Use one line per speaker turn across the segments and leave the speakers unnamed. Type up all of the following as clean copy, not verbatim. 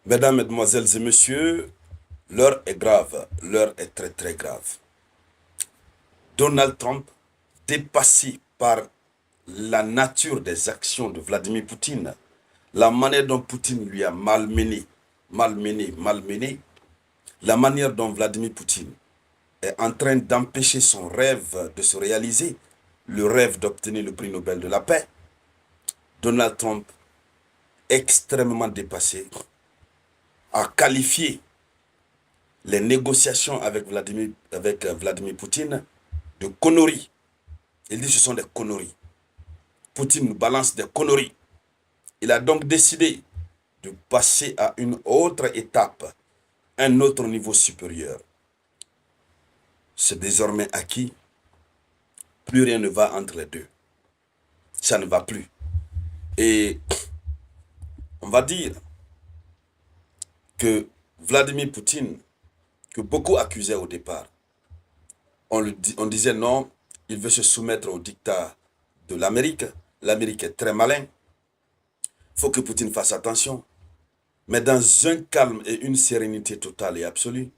Mesdames, Mesdemoiselles et Messieurs, l'heure est grave, l'heure est très très grave. Donald Trump, dépassé par la nature des actions de Vladimir Poutine, la manière dont Poutine lui a malmené, la manière dont Vladimir Poutine est en train d'empêcher son rêve de se réaliser, le rêve d'obtenir le prix Nobel de la paix, Donald Trump, extrêmement dépassé, a qualifié les négociations avec Vladimir Poutine de conneries. Il dit que ce sont des conneries. Poutine nous balance des conneries. Il a donc décidé de passer à une autre étape, un autre niveau supérieur. C'est désormais acquis. Plus rien ne va entre les deux. Ça ne va plus. Et on va dire que Vladimir Poutine, que beaucoup accusaient au départ, on disait non, il veut se soumettre au dictat de l'Amérique. L'Amérique est très malin. Il faut que Poutine fasse attention. Mais dans un calme et une sérénité totale et absolue,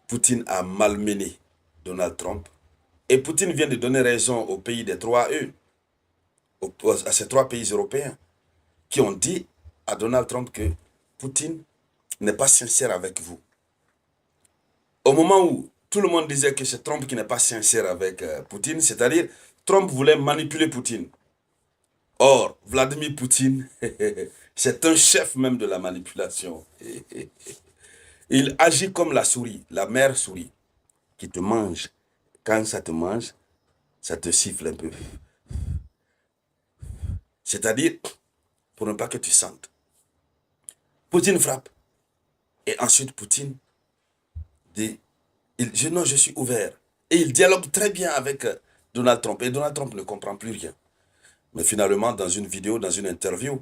Poutine a malmené Donald Trump. Et Poutine vient de donner raison aux pays des 3 E, à ces 3 pays européens, qui ont dit à Donald Trump que Poutine n'est pas sincère avec vous. Au moment où tout le monde disait que c'est Trump qui n'est pas sincère avec Poutine, c'est-à-dire Trump voulait manipuler Poutine. Or, Vladimir Poutine, c'est un chef même de la manipulation. Il agit comme la souris, la mère souris, qui te mange. Quand ça te mange, ça te siffle un peu. C'est-à-dire, pour ne pas que tu sentes. Poutine frappe. Et ensuite, Poutine dit, non, je suis ouvert. Et il dialogue très bien avec Donald Trump. Et Donald Trump ne comprend plus rien. Mais finalement, dans une vidéo, dans une interview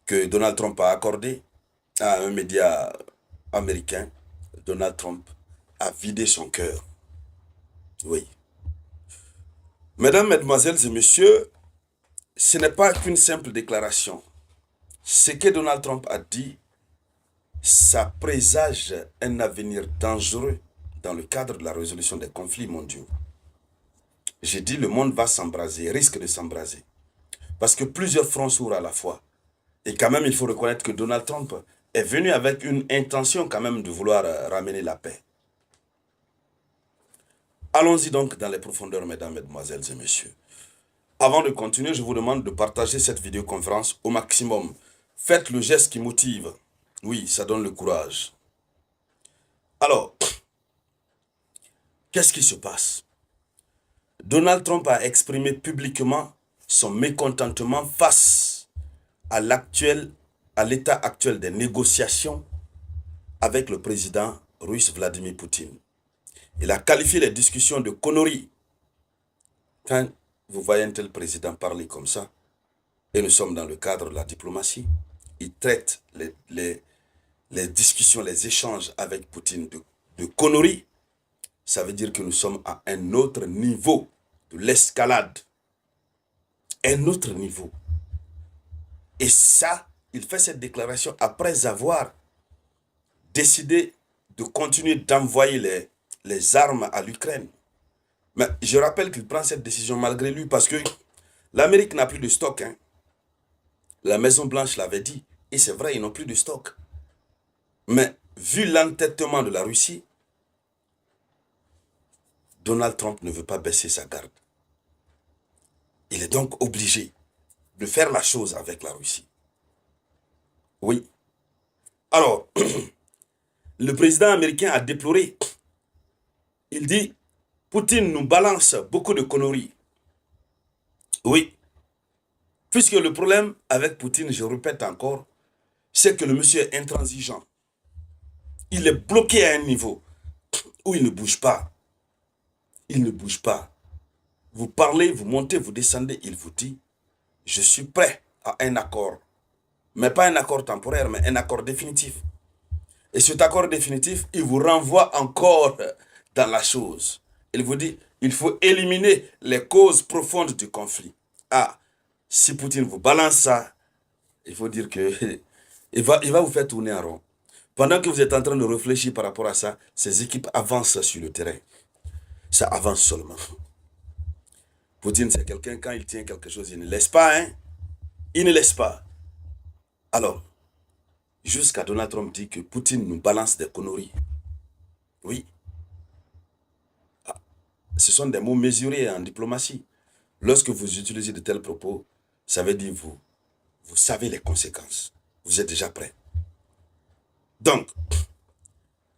que Donald Trump a accordée à un média américain, Donald Trump a vidé son cœur. Oui. Mesdames, Mesdemoiselles et Messieurs, ce n'est pas qu'une simple déclaration. Ce que Donald Trump a dit, ça présage un avenir dangereux dans le cadre de la résolution des conflits mondiaux. J'ai dit le monde va s'embraser, risque de s'embraser. Parce que plusieurs fronts s'ouvrent à la fois. Et quand même, il faut reconnaître que Donald Trump est venu avec une intention quand même de vouloir ramener la paix. Allons-y donc dans les profondeurs, mesdames, mesdemoiselles et messieurs. Avant de continuer, je vous demande de partager cette vidéoconférence au maximum. Faites le geste qui motive. Oui, ça donne le courage. Alors, qu'est-ce qui se passe? Donald Trump a exprimé publiquement son mécontentement face à l'état actuel des négociations avec le président russe Vladimir Poutine. Il a qualifié les discussions de conneries. Quand vous voyez un tel président parler comme ça, et nous sommes dans le cadre de la diplomatie, il traite les discussions, les échanges avec Poutine de conneries. Ça veut dire que nous sommes à un autre niveau de l'escalade. Un autre niveau. Et ça, il fait cette déclaration après avoir décidé de continuer d'envoyer les armes à l'Ukraine. Mais je rappelle qu'il prend cette décision malgré lui parce que l'Amérique n'a plus de stock. Hein. La Maison-Blanche l'avait dit. Et c'est vrai, ils n'ont plus de stock. Mais vu l'entêtement de la Russie, Donald Trump ne veut pas baisser sa garde. Il est donc obligé de faire la chose avec la Russie. Oui. Alors, le président américain a déploré. Il dit, Poutine nous balance beaucoup de conneries. Oui. Puisque le problème avec Poutine, je répète encore, c'est que le monsieur est intransigeant. Il est bloqué à un niveau où il ne bouge pas. Il ne bouge pas. Vous parlez, vous montez, vous descendez, il vous dit, je suis prêt à un accord. Mais pas un accord temporaire, mais un accord définitif. Et cet accord définitif, il vous renvoie encore dans la chose. Il vous dit, il faut éliminer les causes profondes du conflit. Ah, si Poutine vous balance ça, il faut dire que Il va vous faire tourner en rond. Pendant que vous êtes en train de réfléchir par rapport à ça, ces équipes avancent sur le terrain. Ça avance seulement. Poutine, c'est quelqu'un, quand il tient quelque chose, il ne laisse pas, hein. Il ne laisse pas. Alors, jusqu'à Donald Trump dit que Poutine nous balance des conneries. Oui. Ah, ce sont des mots mesurés en diplomatie. Lorsque vous utilisez de tels propos, ça veut dire vous savez les conséquences. Vous êtes déjà prêt. Donc,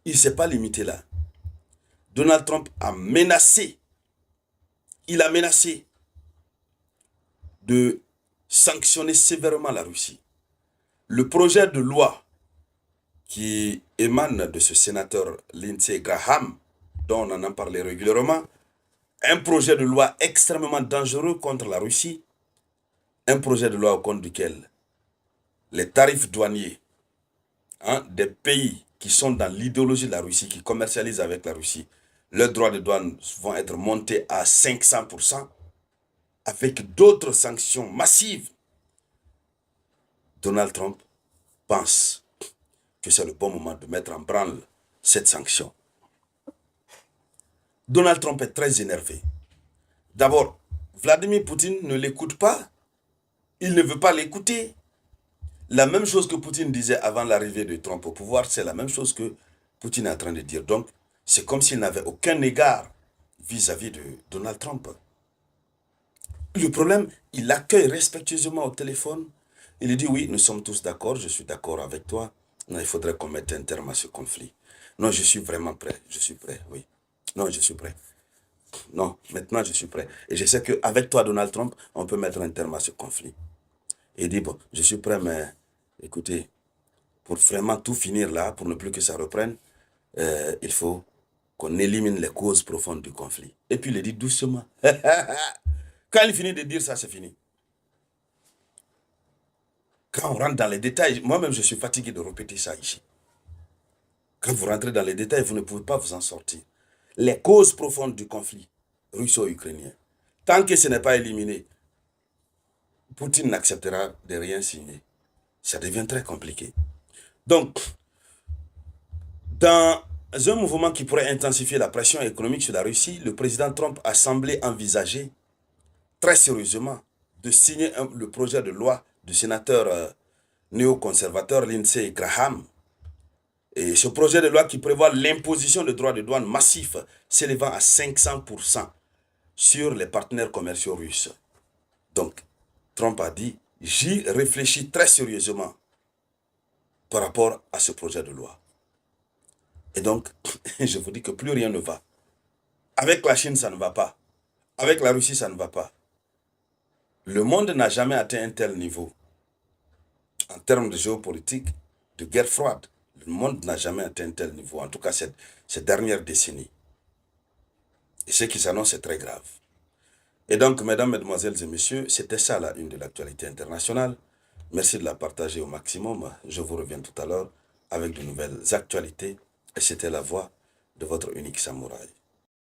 il ne s'est pas limité là. Donald Trump a menacé, il a menacé de sanctionner sévèrement la Russie. Le projet de loi qui émane de ce sénateur Lindsey Graham, dont on en parlé régulièrement, un projet de loi extrêmement dangereux contre la Russie, un projet de loi au compte duquel les tarifs douaniers des pays qui sont dans l'idéologie de la Russie, qui commercialisent avec la Russie, leurs droits de douane vont être montés à 500%, avec d'autres sanctions massives. Donald Trump pense que c'est le bon moment de mettre en branle cette sanction. Donald Trump est très énervé. D'abord, Vladimir Poutine ne l'écoute pas. Il ne veut pas l'écouter. La même chose que Poutine disait avant l'arrivée de Trump au pouvoir, c'est la même chose que Poutine est en train de dire. Donc, c'est comme s'il n'avait aucun égard vis-à-vis de Donald Trump. Le problème, il l'accueille respectueusement au téléphone. Il lui dit, oui, nous sommes tous d'accord, je suis d'accord avec toi. Non, il faudrait qu'on mette un terme à ce conflit. Non, je suis vraiment prêt, je suis prêt, oui. Non, je suis prêt. Non, maintenant je suis prêt. Et je sais qu'avec toi, Donald Trump, on peut mettre un terme à ce conflit. Et il dit, bon, je suis prêt, mais écoutez, pour vraiment tout finir là, pour ne plus que ça reprenne, il faut qu'on élimine les causes profondes du conflit. Et puis il le dit doucement. Quand il finit de dire ça, c'est fini. Quand on rentre dans les détails, moi-même je suis fatigué de répéter ça ici. Quand vous rentrez dans les détails, vous ne pouvez pas vous en sortir. Les causes profondes du conflit russo-ukrainien, tant que ce n'est pas éliminé, Poutine n'acceptera de rien signer. Ça devient très compliqué. Donc, dans un mouvement qui pourrait intensifier la pression économique sur la Russie, le président Trump a semblé envisager très sérieusement de signer le projet de loi du sénateur néoconservateur Lindsey Graham. Et ce projet de loi qui prévoit l'imposition de droits de douane massifs s'élevant à 500% sur les partenaires commerciaux russes. Donc, Trump a dit, j'y réfléchis très sérieusement par rapport à ce projet de loi. Et donc, je vous dis que plus rien ne va. Avec la Chine, ça ne va pas. Avec la Russie, ça ne va pas. Le monde n'a jamais atteint un tel niveau. En termes de géopolitique, de guerre froide, le monde n'a jamais atteint un tel niveau. En tout cas, cette dernière décennie. Et ce qui s'annonce est très grave. Et donc, mesdames, mesdemoiselles et messieurs, c'était ça la une de l'actualité internationale. Merci de la partager au maximum. Je vous reviens tout à l'heure avec de nouvelles actualités. Et c'était la voix de votre unique samouraï.